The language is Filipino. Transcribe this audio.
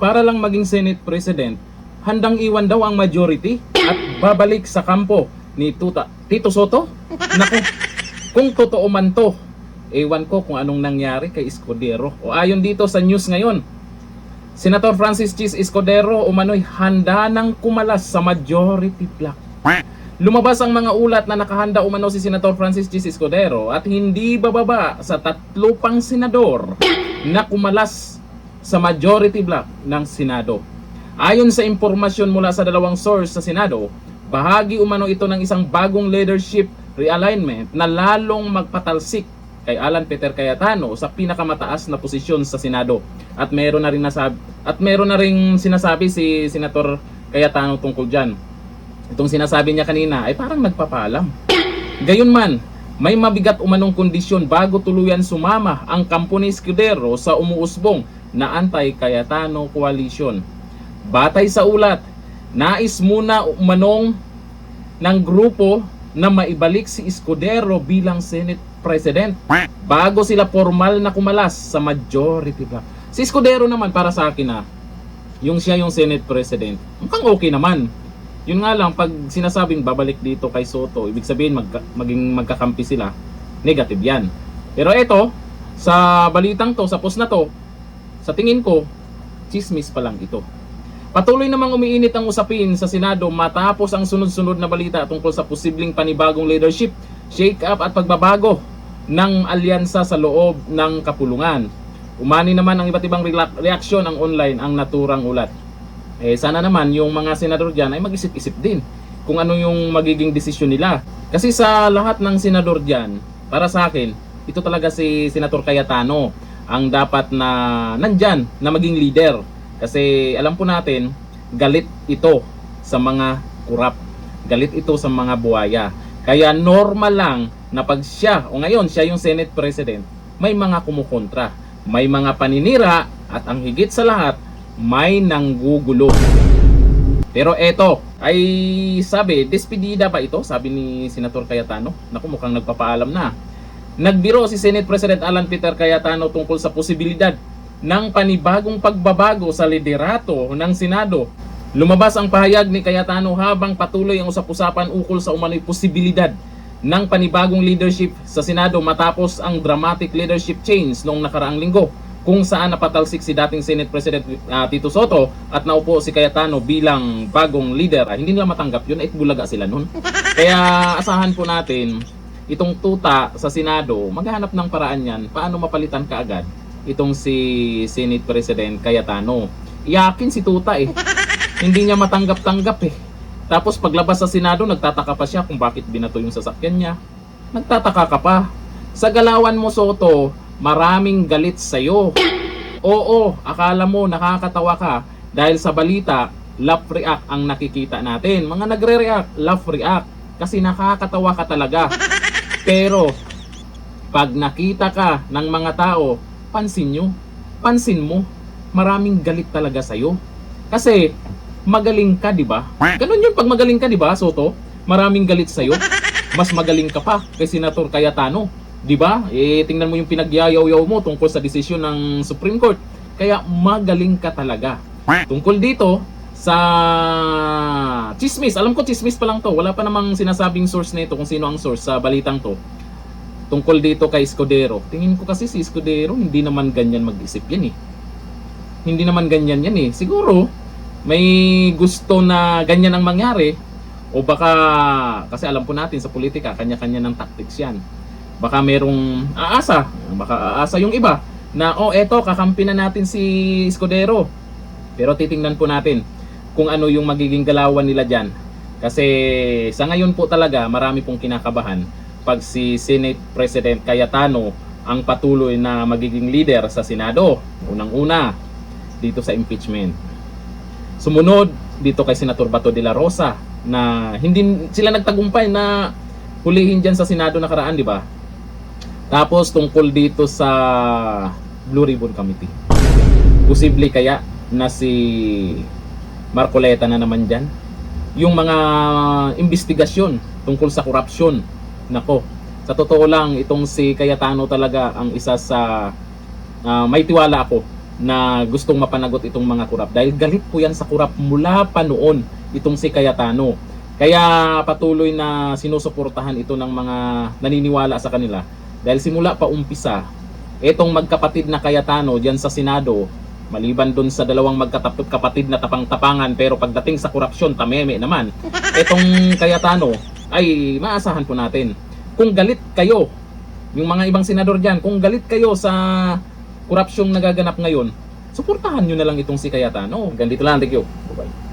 para lang maging Senate President, handang iwan daw ang majority at babalik sa kampo ni Tito Soto? Naku, kung totoo man to, ewan ko kung anong nangyari kay Escudero. O ayon dito sa news ngayon, Senator Francis Chis Escudero umano'y handa ng kumalas sa majority block. Lumabas ang mga ulat na nakahanda umano si Senator Francis Chis Escudero at hindi bababa sa 3 pang senador na kumalas sa majority block ng Senado. Ayon sa impormasyon mula sa 2 source sa Senado, bahagi umano ito ng isang bagong leadership realignment na lalong magpatalsik kay Alan Peter Cayetano sa pinakamataas na posisyon sa Senado. At meron na ring sinasabi si Senator Cayetano tungkol diyan. Itong sinasabi niya kanina ay parang nagpapaalam. Gayunman, may mabigat umanong kondisyon bago tuluyan sumama ang kampo ni Escudero sa umuusbong na anti-Cayetano coalition. Batay sa ulat, nais muna umanong ng grupo na maibalik si Escudero bilang Senate President bago sila formal na kumalas sa majority block. Si Escudero naman para sa akin yung siya yung Senate President, mukhang okay naman. Yun nga lang, pag sinasabing babalik dito kay Soto, ibig sabihin maging magkakampi sila, negative yan. Pero ito, sa balitang to, sa post na to, sa tingin ko, chismis pa lang ito. Patuloy namang umiinit ang usapin sa Senado matapos ang sunod-sunod na balita tungkol sa posibleng panibagong leadership, shake-up at pagbabago ng alyansa sa loob ng kapulungan. Umani naman ang iba't ibang reaksyon ang online ang naturang ulat. Sana naman yung mga senador dyan ay mag-isip-isip din kung ano yung magiging desisyon nila. Kasi sa lahat ng senador dyan, para sa akin, ito talaga si Senator Cayetano ang dapat na nandyan na maging leader. Kasi alam po natin, galit ito sa mga kurap. Galit ito sa mga buhaya. Kaya normal lang na pag siya, o ngayon siya yung Senate President, may mga kumukontra, may mga paninira, at ang higit sa lahat, may nanggugulo. Pero eto, ay sabi, despedida ba ito? Sabi ni Senator Cayetano. Naku, mukhang nagpapaalam na. Nagbiro si Senate President Alan Peter Cayetano tungkol sa posibilidad ng panibagong pagbabago sa liderato ng Senado. Lumabas ang pahayag ni Cayetano habang patuloy ang usap-usapan ukol sa umano'y posibilidad ng panibagong leadership sa Senado matapos ang dramatic leadership change noong nakaraang linggo, kung saan napatalsik si dating Senate President Tito Soto at naupo si Cayetano bilang bagong leader. Hindi nila matanggap yun, bulaga sila nun. Kaya asahan po natin itong tuta sa Senado, maghahanap ng paraan yan paano mapalitan kaagad itong si Senate President Cayetano. Iyakin si tuta hindi niya matanggap-tanggap Tapos paglabas sa Senado, nagtataka pa siya kung bakit binato yung sasakyan niya. Nagtataka ka pa. Sa galawan mo, Soto, maraming galit sa'yo. Oo, akala mo nakakatawa ka dahil sa balita, laugh react ang nakikita natin. Mga nagre-react, laugh react kasi nakakatawa ka talaga. Pero pag nakita ka ng mga tao, pansin mo, maraming galit talaga sa'yo. Kasi magaling ka, di ba? Ganun yung pag magaling ka, di ba, Soto? Maraming galit sa'yo. Mas magaling ka pa kay Senator Cayetano. Di ba? Tingnan mo yung pinagyayaw-yaw mo tungkol sa desisyon ng Supreme Court. Kaya magaling ka talaga. Tungkol dito sa chismis, alam ko chismis pa lang to. Wala pa namang sinasabing source nito kung sino ang source sa balitang to. Tungkol dito kay Escudero. Tingin ko kasi si Escudero hindi naman ganyan mag-isip yan Hindi naman ganyan yan Siguro may gusto na ganyan ang mangyari, o baka kasi alam po natin sa politika kanya-kanya ng tactics yan. Baka merong aasa yung iba na eto kakampi na natin si Escudero. Pero titingnan po natin kung ano yung magiging galawan nila dyan. Kasi sa ngayon po talaga marami pong kinakabahan pag si Senate President Cayetano ang patuloy na magiging leader sa Senado. Unang-una dito sa impeachment. Sumunod dito kay Senator Bato de la Rosa na hindi sila nagtagumpay na hulihin dyan sa Senado nakaraan, di ba? Tapos tungkol dito sa Blue Ribbon Committee. Posible kaya na si Marcoleta na naman dyan? Yung mga investigasyon tungkol sa korupsyon. Nako, sa totoo lang, itong si Cayetano talaga ang isa sa may tiwala ako na gustong mapanagot itong mga kurap. Dahil galit po yan sa kurap mula pa noon itong si Cayetano. Kaya patuloy na sinusuportahan ito ng mga naniniwala sa kanila. Dahil simula pa umpisa, itong magkapatid na Cayetano diyan sa Senado, maliban dun sa dalawang magkapatid na tapang-tapangan, pero pagdating sa korupsyon, tameme naman. Itong Cayetano ay maasahan po natin. Kung galit kayo, yung mga ibang senador dyan, kung galit kayo sa korupsyong nagaganap ngayon, suportahan nyo na lang itong si Cayetano. Ganito lang, thank you. Bye-bye.